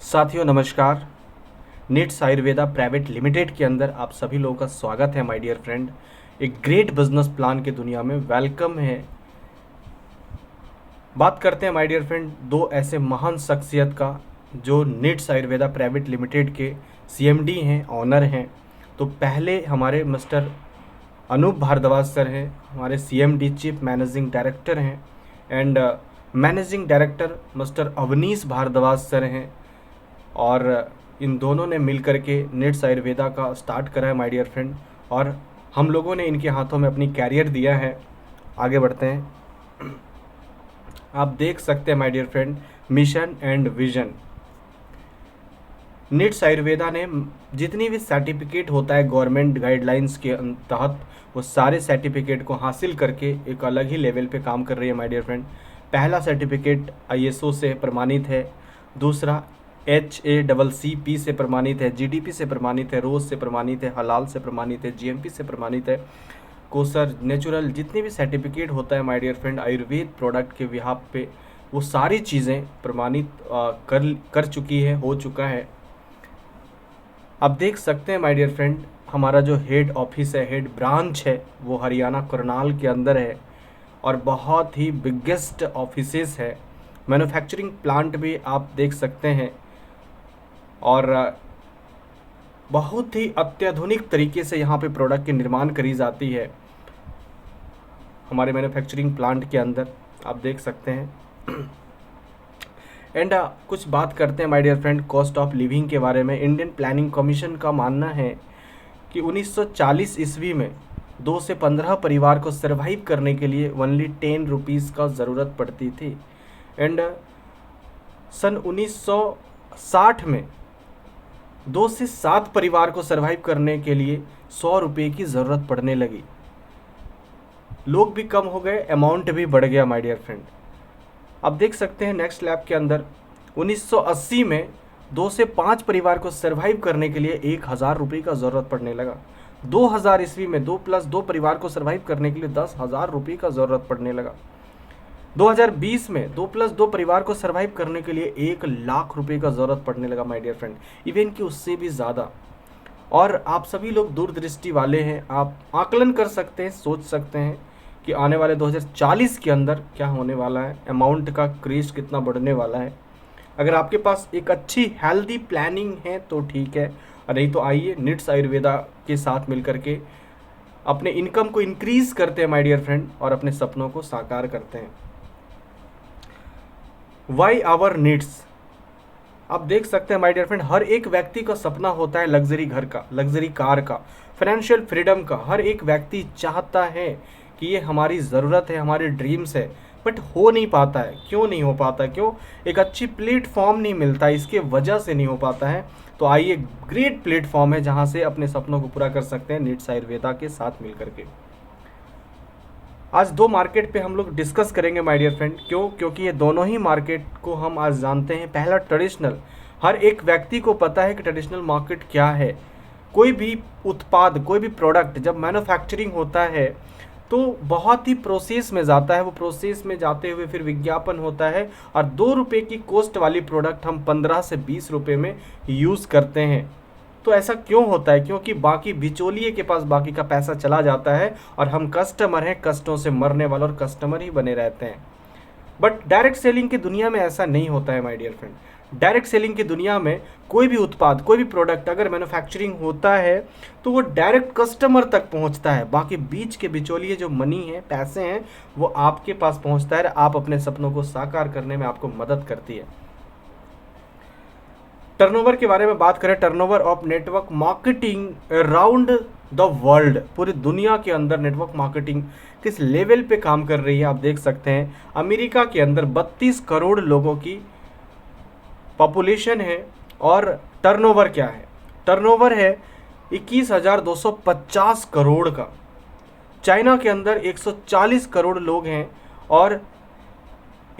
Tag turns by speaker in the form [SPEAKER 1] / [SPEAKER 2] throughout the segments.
[SPEAKER 1] साथियों नमस्कार। Nits Ayurveda private limited के अंदर आप सभी लोगों का स्वागत है माय डियर फ्रेंड। एक ग्रेट बिजनेस प्लान की दुनिया में वेलकम है। बात करते हैं माय डियर फ्रेंड दो ऐसे महान शख्सियत का जो नीट्स आयुर्वेदा प्राइवेट लिमिटेड के सीएमडी हैं, ऑनर हैं। तो पहले हमारे मिस्टर अनूप भारद्वाज सर हैं, हमारे सीएमडी चीफ मैनेजिंग डायरेक्टर हैं। And managing director mister Avneesh Bhardwaj sir हैं। और इन दोनों ने मिल कर के नीट्स आयुर्वेदा का स्टार्ट करा है माय डियर फ्रेंड, और हम लोगों ने इनके हाथों में अपनी कैरियर दिया है। आगे बढ़ते हैं। आप देख सकते हैं my dear friend, mission and vision. Nitts Ayurveda ने जितनी भी सर्टिफिकेट होता है गवर्नमेंट गाइडलाइंस के तहत, वो सारे सर्टिफिकेट को हासिल करके एक अलग ही लेवल पे काम कर रही है माय डियर फ्रेंड। पहला सर्टिफिकेट आईएसओ से प्रमाणित है, दूसरा HACCP से प्रमाणित है, GDP से प्रमाणित है, रोज से प्रमाणित है, हलाल से प्रमाणित है, GMP से प्रमाणित है, कोसर नेचुरल, जितने भी सर्टिफिकेट होता है my dear friend Ayurveda product के बिहाफ पे, वो सारी चीज़ें प्रमाणित कर चुकी है, हो चुका है। अब देख सकते हैं माय डियर फ्रेंड, हमारा जो हेड ऑफिस है, हेड ब्रांच है, वो हरियाणा करनाल के अंदर है और बहुत ही बिगेस्ट ऑफिसेस है। मैन्युफैक्चरिंग प्लांट भी आप देख सकते हैं और बहुत ही अत्याधुनिक तरीके से यहाँ पे प्रोडक्ट की निर्माण करी जाती है हमारे मैन्युफैक्चरिंग प्लांट के अंदर, आप देख सकते हैं। एंड कुछ बात करते हैं my dear friend cost of living के बारे में। इंडियन प्लानिंग कमीशन का मानना है कि 1940 ईस्वी में 2 से 15 परिवार को सर्वाइव करने के लिए ओनली 10 रुपीज़ का ज़रूरत पड़ती थी। एंड सन 1960 में 2 से 7 परिवार को सर्वाइव करने के लिए 100 रुपये की ज़रूरत पड़ने लगी। लोग भी कम हो गए, अमाउंट भी बढ़ गया माय डियर फ्रेंड। अब देख सकते हैं नेक्स्ट लैब के अंदर 1980 में 2 से 5 परिवार को सर्वाइव करने के लिए 1000 रुपये का ज़रूरत पड़ने लगा। 2000 ईस्वी में 2+2 परिवार को सर्वाइव करने के लिए 10,000 रुपये का ज़रूरत पड़ने लगा। 2020 में 2+2 परिवार को सर्वाइव करने के लिए 1 लाख रुपए का ज़रूरत पड़ने लगा माय डियर फ्रेंड, इवन कि उससे भी ज़्यादा। और आप सभी लोग दूरदृष्टि वाले हैं, आप आकलन कर सकते हैं, सोच सकते हैं कि आने वाले 2040 के अंदर क्या होने वाला है, अमाउंट का क्रेज कितना बढ़ने वाला है। अगर आपके पास एक अच्छी हेल्दी प्लानिंग है तो ठीक है, और नहीं तो आइए नीट्स आयुर्वेदा के साथ मिल करके अपने इनकम को इंक्रीज़ करते हैं माय डियर फ्रेंड, और अपने सपनों को साकार करते हैं। वाई आवर नीड्स, आप देख सकते हैं माय डियर फ्रेंड, हर एक व्यक्ति का सपना होता है लग्जरी घर का, लग्जरी कार का, फाइनेंशियल फ्रीडम का। हर एक व्यक्ति चाहता है कि ये हमारी ज़रूरत है, हमारी ड्रीम्स है, बट हो नहीं पाता है। क्यों नहीं हो पाता? क्यों? एक अच्छी प्लेटफॉर्म नहीं मिलता, इसके वजह से नहीं हो पाता है। तो आइए, ग्रेट प्लेटफॉर्म है जहाँ से अपने सपनों को पूरा कर सकते हैं नीट्स आयुर्वेदा के साथ मिल करके। आज 2 मार्केट पे हम लोग डिस्कस करेंगे माय डियर फ्रेंड। क्यों? क्योंकि ये दोनों ही मार्केट को हम आज जानते हैं। पहला ट्रेडिशनल, हर एक व्यक्ति को पता है कि ट्रेडिशनल मार्केट क्या है। कोई भी उत्पाद, कोई भी प्रोडक्ट जब मैन्युफैक्चरिंग होता है तो बहुत ही प्रोसेस में जाता है। वो प्रोसेस में जाते हुए फिर विज्ञापन होता है, और 2 रुपये की कॉस्ट वाली प्रोडक्ट हम 15 से 20 रुपये में यूज़ करते हैं। तो ऐसा क्यों होता है? क्योंकि बाकी बिचौलिए के पास बाकी का पैसा चला जाता है और हम कस्टमर हैं, कष्टों से मरने वाले और कस्टमर ही बने रहते हैं। बट डायरेक्ट सेलिंग की दुनिया में ऐसा नहीं होता है my dear friend. Direct selling की दुनिया में कोई भी उत्पाद, कोई भी प्रोडक्ट अगर मैन्युफैक्चरिंग होता है तो वो डायरेक्ट कस्टमर तक पहुंचता है। बाकी बीच के बिचौलिए जो मनी है, पैसे हैं, वो आपके पास पहुंचता है। आप अपने सपनों को साकार करने में आपको मदद करती है। टर्नओवर के बारे में बात करें, turnover of network marketing around the world, पूरी दुनिया के अंदर नेटवर्क मार्केटिंग किस लेवल पे काम कर रही है आप देख सकते हैं। अमेरिका के अंदर 32 करोड़ लोगों की पॉपुलेशन है, और टर्नओवर क्या है? टर्नओवर है 21,250 करोड़ का। चाइना के अंदर 140 करोड़ लोग हैं और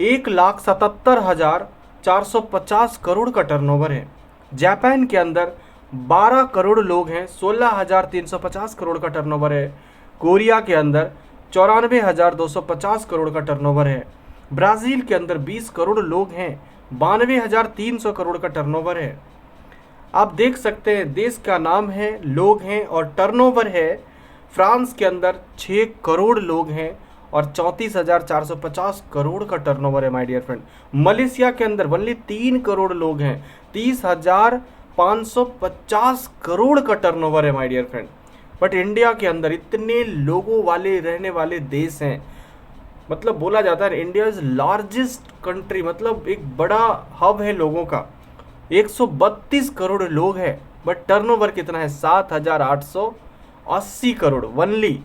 [SPEAKER 1] 1,77,450 करोड़ का टर्नओवर है। जापान के अंदर 12 करोड़ लोग हैं, 16,350 करोड़ का टर्नओवर है। कोरिया के अंदर 94,250 करोड़ का टर्नओवर है। ब्राज़ील के अंदर 20 करोड़ लोग हैं, 92,300 करोड़ का टर्नओवर है। आप देख सकते हैं देश का नाम है, लोग हैं और टर्नओवर है। फ्रांस के अंदर 6 करोड़ लोग हैं और 34,450 करोड़ का टर्नओवर है माय डियर फ्रेंड। मलेशिया के अंदर ओनली 3 करोड़ लोग हैं, 30,550 करोड़ का टर्नओवर है my dear friend. But India के अंदर इतने लोगों वाले रहने वाले देश हैं, मतलब बोला जाता है इंडिया इज लार्जेस्ट कंट्री, मतलब एक बड़ा हब है लोगों का। 132 करोड़ लोग हैं बट टर्नओवर कितना है? 7,880 करोड़ वनली।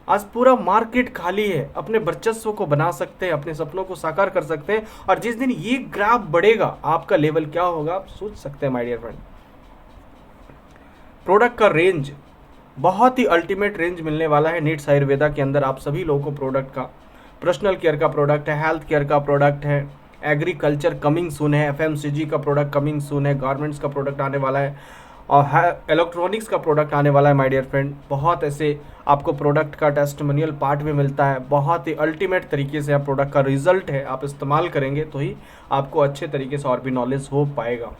[SPEAKER 1] आज पूरा मार्केट खाली है, अपने वर्चस्व को बना सकते हैं, अपने सपनों को साकार कर सकते हैं। और जिस दिन ये ग्राफ बढ़ेगा आपका लेवल क्या होगा आप सोच सकते हैं माय डियर फ्रेंड। प्रोडक्ट का रेंज बहुत ही अल्टीमेट रेंज मिलने वाला है नीड्स आयुर्वेदा के अंदर आप सभी लोगों को। प्रोडक्ट का पर्सनल केयर का प्रोडक्ट है, हेल्थ केयर का प्रोडक्ट है, एग्रीकल्चर कमिंग सून है, एफएमसीजी का प्रोडक्ट कमिंग सून है, गारमेंट्स का प्रोडक्ट आने वाला है और इलेक्ट्रॉनिक्स का प्रोडक्ट आने वाला है माय डियर फ्रेंड। बहुत ऐसे आपको प्रोडक्ट का टेस्टिमोनियल पार्ट भी मिलता है। बहुत ही अल्टीमेट तरीके से आप प्रोडक्ट का रिजल्ट है, आप इस्तेमाल करेंगे तो ही आपको अच्छे तरीके से और भी नॉलेज हो पाएगा।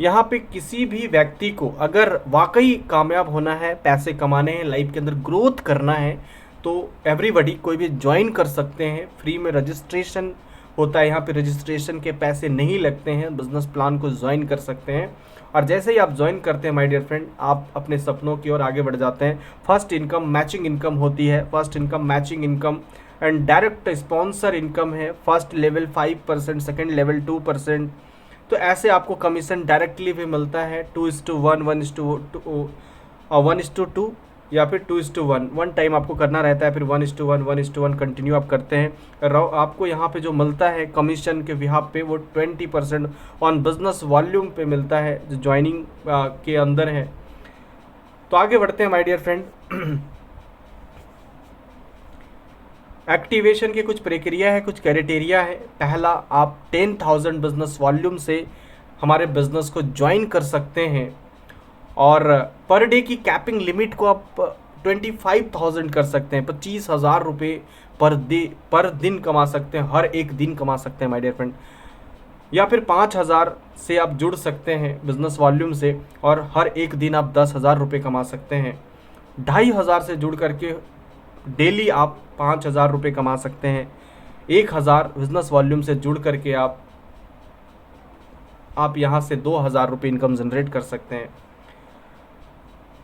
[SPEAKER 1] यहाँ पे किसी भी व्यक्ति को अगर वाकई कामयाब होना है, पैसे कमाने हैं, लाइफ के अंदर ग्रोथ करना है तो एवरीबॉडी कोई भी ज्वाइन कर सकते हैं। फ्री में रजिस्ट्रेशन होता है, यहाँ पे रजिस्ट्रेशन के पैसे नहीं लगते हैं, बिजनेस प्लान को ज्वाइन कर सकते हैं। और जैसे ही आप ज्वाइन करते हैं माय डियर फ्रेंड आप अपने सपनों की ओर आगे बढ़ जाते हैं। फर्स्ट इनकम मैचिंग इनकम होती है, first income matching income and direct sponsor income है। First level 5%, second level 2%। तो ऐसे आपको कमीशन डायरेक्टली भी मिलता है 2:1, 1:2 या फिर 2:1। वन टाइम आपको करना रहता है, फिर 1:1, 1:1 कंटिन्यू आप करते हैं। आपको यहाँ पे जो मिलता है कमीशन के बिहाफ पे वो 20% ऑन बिजनेस वॉल्यूम पे मिलता है जो ज्वाइनिंग के अंदर है। तो आगे बढ़ते हैं माय डियर फ्रेंड। एक्टिवेशन की कुछ प्रक्रिया है, कुछ क्राइटेरिया है। पहला, आप 10,000 बिजनेस वॉल्यूम से हमारे बिजनेस को ज्वाइन कर सकते हैं और पर डे की कैपिंग लिमिट को आप 25,000 कर सकते हैं। 25,000 रुपये पर दिन कमा सकते हैं, हर एक दिन कमा सकते हैं माय डियर फ्रेंड। या फिर 5,000 से आप जुड़ सकते हैं बिजनेस वॉल्यूम से और हर एक दिन आप 10,000 रुपये कमा सकते हैं। 2,500 से जुड़ करके डेली आप 5,000 रुपये कमा सकते हैं। 1,000 बिजनेस वॉल्यूम से जुड़ करके आप यहाँ से 2,000 रुपये इनकम जनरेट कर सकते हैं।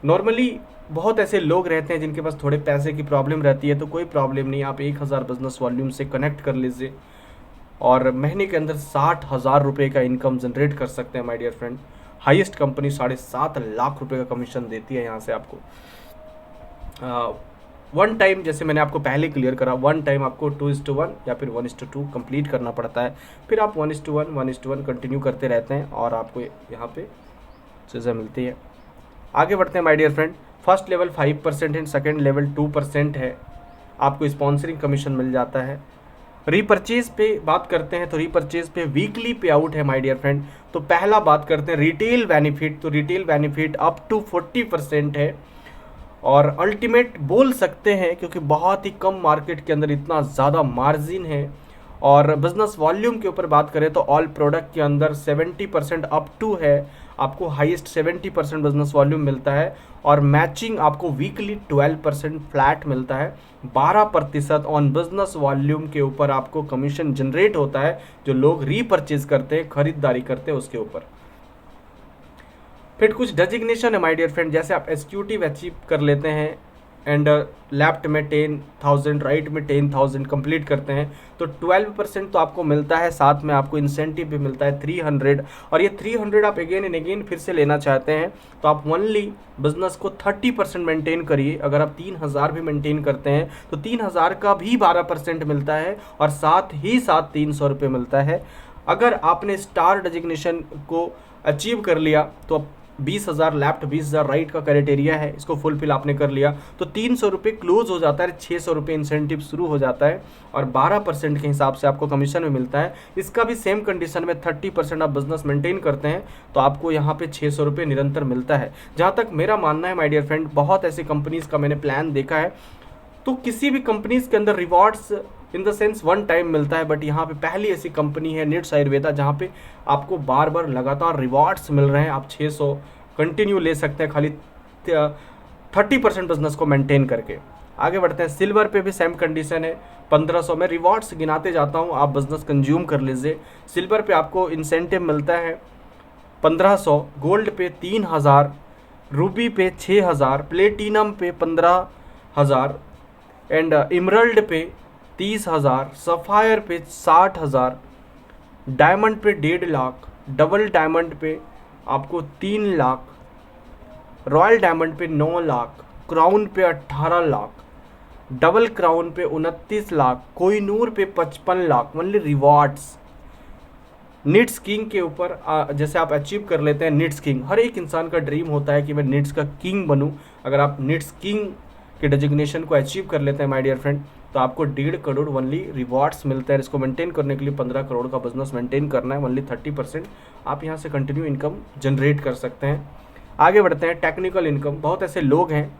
[SPEAKER 1] नॉर्मली बहुत ऐसे लोग रहते हैं जिनके पास थोड़े पैसे की प्रॉब्लम रहती है, तो कोई प्रॉब्लम नहीं, आप 1,000 बिजनेस वॉल्यूम से कनेक्ट कर लीजिए और महीने के अंदर 60,000 रुपये का इनकम जनरेट कर सकते हैं my dear friend. Highest company 7.5 lakh रुपये का कमीशन देती है यहाँ से आपको। वन टाइम, जैसे मैंने आपको पहले क्लियर करा, वन टाइम आपको 2:1 या फिर 1:2 कंप्लीट करना पड़ता है। फिर आप 1:1, 1:1 कंटिन्यू करते रहते हैं और आपको यहाँ पे चीज़ें मिलती है। आगे बढ़ते हैं my dear friend. First level 5% है, सेकेंड लेवल 2% है। आपको स्पॉन्सरिंग कमीशन मिल जाता है। रीपर्चेज पे बात करते हैं तो रीपर्चेज पे वीकली पे आउट है माय डियर फ्रेंड। तो पहला बात करते हैं रिटेल बेनिफिट। तो रिटेल बेनिफिट अप टू 40% है और अल्टीमेट बोल सकते हैं क्योंकि बहुत ही कम मार्केट के अंदर इतना ज़्यादा मार्जिन है। और बिजनेस वॉल्यूम के ऊपर बात करें तो ऑल प्रोडक्ट के अंदर 70% अप टू है, आपको हाईएस्ट 70% बिजनेस वॉल्यूम मिलता है और मैचिंग आपको वीकली 12% फ्लैट मिलता है। 12% ऑन बिजनेस वॉल्यूम के ऊपर आपको कमीशन जनरेट होता है जो लोग रीपर्चेज करते हैं, खरीदारी करते हैं उसके ऊपर। फिर कुछ डेजिग्नेशन है माय डियर फ्रेंड, जैसे आप एग्जीक्यूटिव अचीव कर लेते हैं एंड लेफ्ट में 10,000, राइट में 10,000 कंप्लीट करते हैं तो 12% तो आपको मिलता है। साथ में आपको इंसेंटिव भी मिलता है 300 और ये 300 आप अगेन एंड अगेन फिर से लेना चाहते हैं तो आप ओनली बिजनेस को 30% मेंटेन करिए। अगर आप 3,000 भी मेंटेन करते हैं तो 3,000 का भी 12% मिलता है और साथ ही साथ 300 रुपये मिलता है। अगर आपने स्टार डेजिग्नेशन को अचीव कर लिया तो 20,000 लेफ्ट 20,000 राइट का क्राइटेरिया है, इसको फुलफिल आपने कर लिया तो 300 रुपये क्लोज हो जाता है, 600 रुपये इंसेंटिव शुरू हो जाता है और 12% के हिसाब से आपको कमीशन में मिलता है। इसका भी सेम कंडीशन में 30% आप बिजनेस मेंटेन करते हैं तो आपको यहाँ पे 600 रुपये निरंतर मिलता है। जहाँ तक मेरा मानना है माय डियर फ्रेंड, बहुत ऐसी कंपनीज़ का मैंने प्लान देखा है तो किसी भी कंपनीज़ के अंदर rewards in the sense one time मिलता है, बट यहाँ पे पहली ऐसी कंपनी है निट्स आयुर्वेदा जहाँ पे आपको बार बार लगातार रिवॉर्ड्स मिल रहे हैं। आप 600 कंटिन्यू ले सकते हैं खाली 30% बिजनेस को मेंटेन करके। आगे बढ़ते हैं, सिल्वर पे भी सेम कंडीशन है, 1500 में रिवॉर्ड्स गिनाते जाता हूँ, आप बिजनेस कंज्यूम कर लीजिए। सिल्वर पे आपको इंसेंटिव मिलता है 1500, गोल्ड पे 3000, रूबी पे 6000, प्लेटिनम पे 15000 एंड इमरल्ड पे 30,000, सफ़ायर पे 60,000, डायमंड पे 1.5 लाख, डबल डायमंड पे आपको 3 लाख, रॉयल डायमंड पे 9 लाख, क्राउन पे 18 लाख, डबल क्राउन पे 29 लाख, कोहिनूर पे 55 lakh, only rewards. Nits king के ऊपर जैसे आप अचीव कर लेते हैं निट्स किंग, हर एक इंसान का ड्रीम होता है कि मैं निट्स का किंग बनूं। अगर आप निट्स किंग के डेजिग्नेशन को अचीव कर लेते हैं माय डियर फ्रेंड, तो आपको 1.5 करोड़ ओनली रिवॉर्ड्स मिलते हैं। इसको मेंटेन करने के लिए 15 करोड़ का बिजनेस मेंटेन करना है, ओनली 30% आप यहाँ से कंटिन्यू इनकम जनरेट कर सकते हैं। आगे बढ़ते हैं, टेक्निकल इनकम। बहुत ऐसे लोग हैं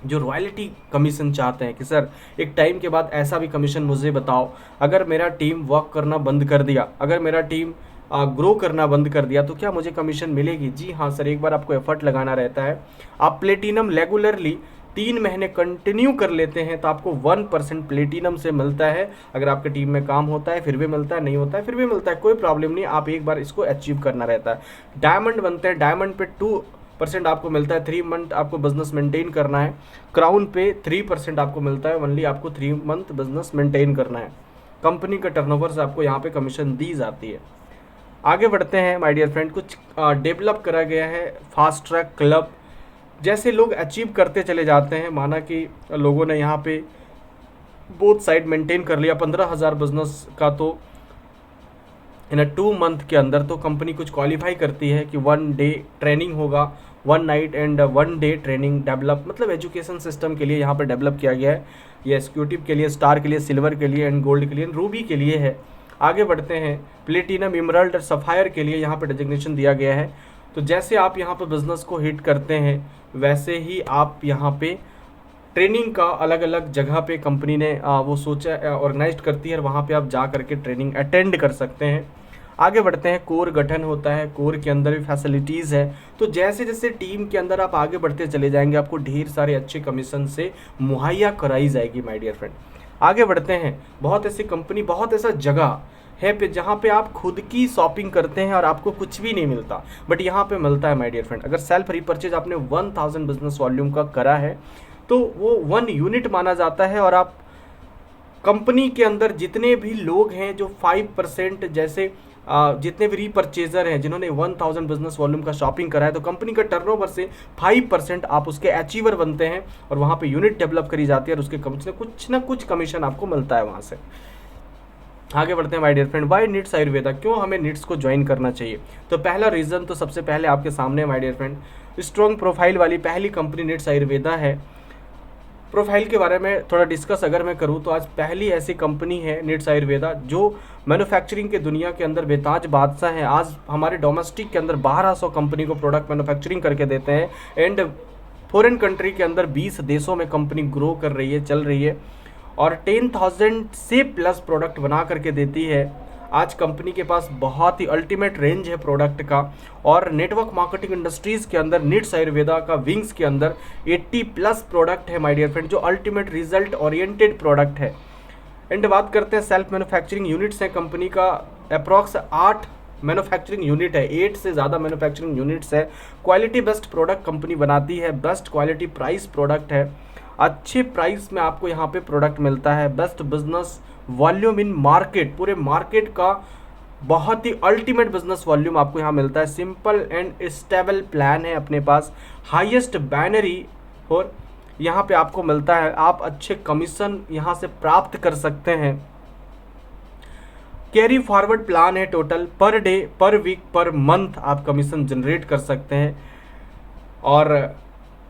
[SPEAKER 1] जो रॉयल्टी कमीशन चाहते हैं कि सर एक टाइम के बाद ऐसा भी कमीशन मुझे बताओ, अगर मेरा टीम वर्क करना बंद कर दिया, अगर मेरा टीम ग्रो करना बंद कर दिया तो क्या मुझे कमीशन मिलेगी? जी हाँ सर, एक बार आपको एफर्ट लगाना रहता है। आप प्लेटिनम रेगुलरली 3 महीने कंटिन्यू कर लेते हैं तो आपको 1% प्लेटिनम से मिलता है। अगर आपके टीम में काम होता है फिर भी मिलता है, नहीं होता है फिर भी मिलता है, कोई प्रॉब्लम नहीं, आप एक बार इसको अचीव करना रहता है। डायमंड बनते हैं, डायमंड पे 2% आपको मिलता है, 3 मंथ आपको बिजनेस मेंटेन करना है। क्राउन पे 3% आपको मिलता है, ओनली आपको 3 मंथ बिजनेस मेंटेन करना है। कंपनी के टर्नओवर से आपको यहाँ पे कमीशन दी जाती है। आगे बढ़ते हैं माय डियर फ्रेंड, कुछ डेवलप करा गया है फास्ट ट्रैक क्लब। जैसे लोग अचीव करते चले जाते हैं, माना कि लोगों ने यहाँ पे बोथ साइड मेंटेन कर लिया 15,000 बिजनेस का, तो इन 2 मंथ के अंदर तो कंपनी कुछ क्वालिफाई करती है कि 1 डे ट्रेनिंग होगा, 1 night and 1 day training develop, मतलब एजुकेशन सिस्टम के लिए यहाँ पे डेवलप किया गया है। ये एग्जीक्यूटिव के लिए, स्टार के लिए, सिल्वर के लिए एंड गोल्ड के लिए, रूबी के लिए है। आगे बढ़ते हैं, प्लेटिनम, इमरल्ड और सफ़ायर के लिए यहाँ पे डेजिग्नेशन दिया गया है। तो जैसे आप यहाँ पे बिजनेस को हिट करते हैं वैसे ही आप यहाँ पे ट्रेनिंग का अलग अलग जगह पे कंपनी ने वो सोचा, ऑर्गेनाइज करती है और वहाँ पे आप जा करके ट्रेनिंग अटेंड कर सकते हैं। आगे बढ़ते हैं, कोर गठन होता है, कोर के अंदर भी फैसिलिटीज़ है। तो जैसे जैसे टीम के अंदर आप आगे बढ़ते चले जाएंगे आपको ढेर सारे अच्छे कमीशन से मुहैया कराई जाएगी माय डियर फ्रेंड। आगे बढ़ते हैं, बहुत ऐसी कंपनी, बहुत ऐसा जगह है पे जहाँ पे आप खुद की शॉपिंग करते हैं और आपको कुछ भी नहीं मिलता, बट यहाँ पे मिलता है माय डियर फ्रेंड। अगर सेल्फ रीपरचेज आपने 1000 बिजनेस वॉल्यूम का करा है तो वो 1 यूनिट माना जाता है। और आप कंपनी के अंदर जितने भी लोग हैं जो 5%, जैसे जितने भी रीपरचेजर हैं जिन्होंने 1000 बिजनेस वॉल्यूम का शॉपिंग करा है, तो कंपनी का टर्नओवर से 5% आप उसके अचीवर बनते हैं और वहाँ पे यूनिट डेवलप करी जाती है और उसके कुछ ना कुछ कमीशन आपको मिलता है वहाँ से। आगे बढ़ते हैं my dear friend, why Nitts Ayurveda, क्यों हमें निट्स को ज्वाइन करना चाहिए? तो पहला रीज़न तो सबसे पहले आपके सामने my dear friend, strong profile वाली पहली कंपनी निट्स आयुर्वेदा है। प्रोफाइल के बारे में थोड़ा डिस्कस अगर मैं करूं तो आज पहली ऐसी कंपनी है निट्स आयुर्वेदा जो मैन्युफैक्चरिंग के दुनिया के अंदर बेताज बादशाह है। आज हमारे डोमेस्टिक के अंदर 1200 कंपनी को प्रोडक्ट मैन्युफैक्चरिंग करके देते हैं एंड फॉरेन कंट्री के अंदर 20 देशों में कंपनी ग्रो कर रही है, चल रही है और 10,000 से प्लस प्रोडक्ट बना करके देती है। आज कंपनी के पास बहुत ही अल्टीमेट रेंज है प्रोडक्ट का और नेटवर्क मार्केटिंग इंडस्ट्रीज़ के अंदर निट्स आयुर्वेदा का विंग्स के अंदर 80+ प्रोडक्ट है माय डियर फ्रेंड, जो अल्टीमेट रिजल्ट ओरिएंटेड प्रोडक्ट है। एंड बात करते हैं सेल्फ मैन्युफैक्चरिंग यूनिट्स हैं कंपनी का, अप्रॉक्स 8 मैन्युफैक्चरिंग यूनिट है, 8 से ज़्यादा मैन्युफैक्चरिंग यूनिट्स है। क्वालिटी बेस्ट प्रोडक्ट कंपनी बनाती है, बेस्ट क्वालिटी प्राइस प्रोडक्ट है, अच्छे प्राइस में आपको यहाँ पे प्रोडक्ट मिलता है, बेस्ट बिजनेस वॉल्यूम इन मार्केट, पूरे मार्केट का बहुत ही अल्टीमेट बिजनेस वॉल्यूम आपको यहाँ मिलता है। सिंपल एंड स्टेबल प्लान है अपने पास, हाईएस्ट बैनरी और यहाँ पे आपको मिलता है, आप अच्छे कमीशन यहाँ से प्राप्त कर सकते हैं। कैरी फॉरवर्ड प्लान है, total per day, per week, per month आप कमीशन जनरेट कर सकते हैं और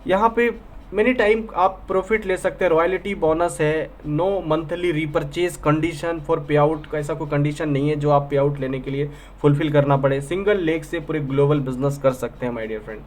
[SPEAKER 1] यहाँ पे मेनी टाइम आप प्रॉफिट ले सकते हैं। रॉयल्टी बोनस है, no monthly repurchase condition for pay out का, ऐसा कोई कंडीशन नहीं है जो आप पे आउट लेने के लिए फुलफिल करना पड़े। सिंगल लेग से पूरे ग्लोबल बिजनेस कर सकते हैं माय डियर फ्रेंड।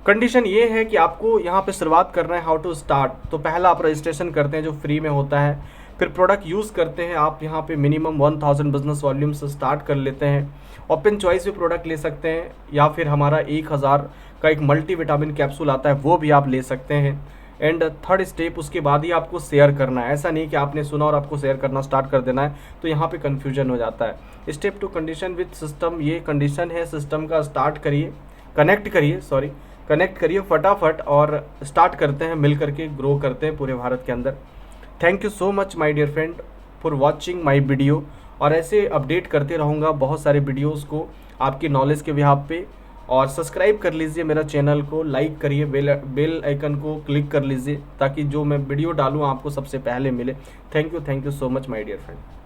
[SPEAKER 1] कंडीशन ये है कि आपको यहाँ पे शुरुआत करना है, हाउ टू स्टार्ट। तो पहला आप रजिस्ट्रेशन करते हैं जो फ्री में होता है, फिर प्रोडक्ट यूज़ करते हैं आप यहाँ पे मिनिमम 1000 बिजनेस वॉल्यूम से स्टार्ट कर लेते हैं। ओपन चॉइस भी प्रोडक्ट ले सकते हैं, या फिर हमारा 1000 का एक मल्टीविटामिन कैप्सूल आता है वो भी आप ले सकते हैं। एंड थर्ड स्टेप, उसके बाद ही आपको शेयर करना है। ऐसा नहीं कि आपने सुना और आपको शेयर करना स्टार्ट कर देना है, तो यहाँ पे कन्फ्यूजन हो जाता है। स्टेप 2 कंडीशन विद सिस्टम, ये कंडीशन है सिस्टम का। स्टार्ट करिए, कनेक्ट करिए फटाफट और स्टार्ट करते हैं, मिल करके ग्रो करते हैं पूरे भारत के अंदर। Thank you so much my dear friend for watching my video, और ऐसे अपडेट करते रहूँगा बहुत सारे वीडियोस को आपकी नॉलेज के बिहाफ पे। और सब्सक्राइब कर लीजिए मेरा चैनल को, लाइक करिए, बेल आइकन को क्लिक कर लीजिए, ताकि जो मैं वीडियो डालूँ आपको सबसे पहले मिले। Thank you so much my dear friend.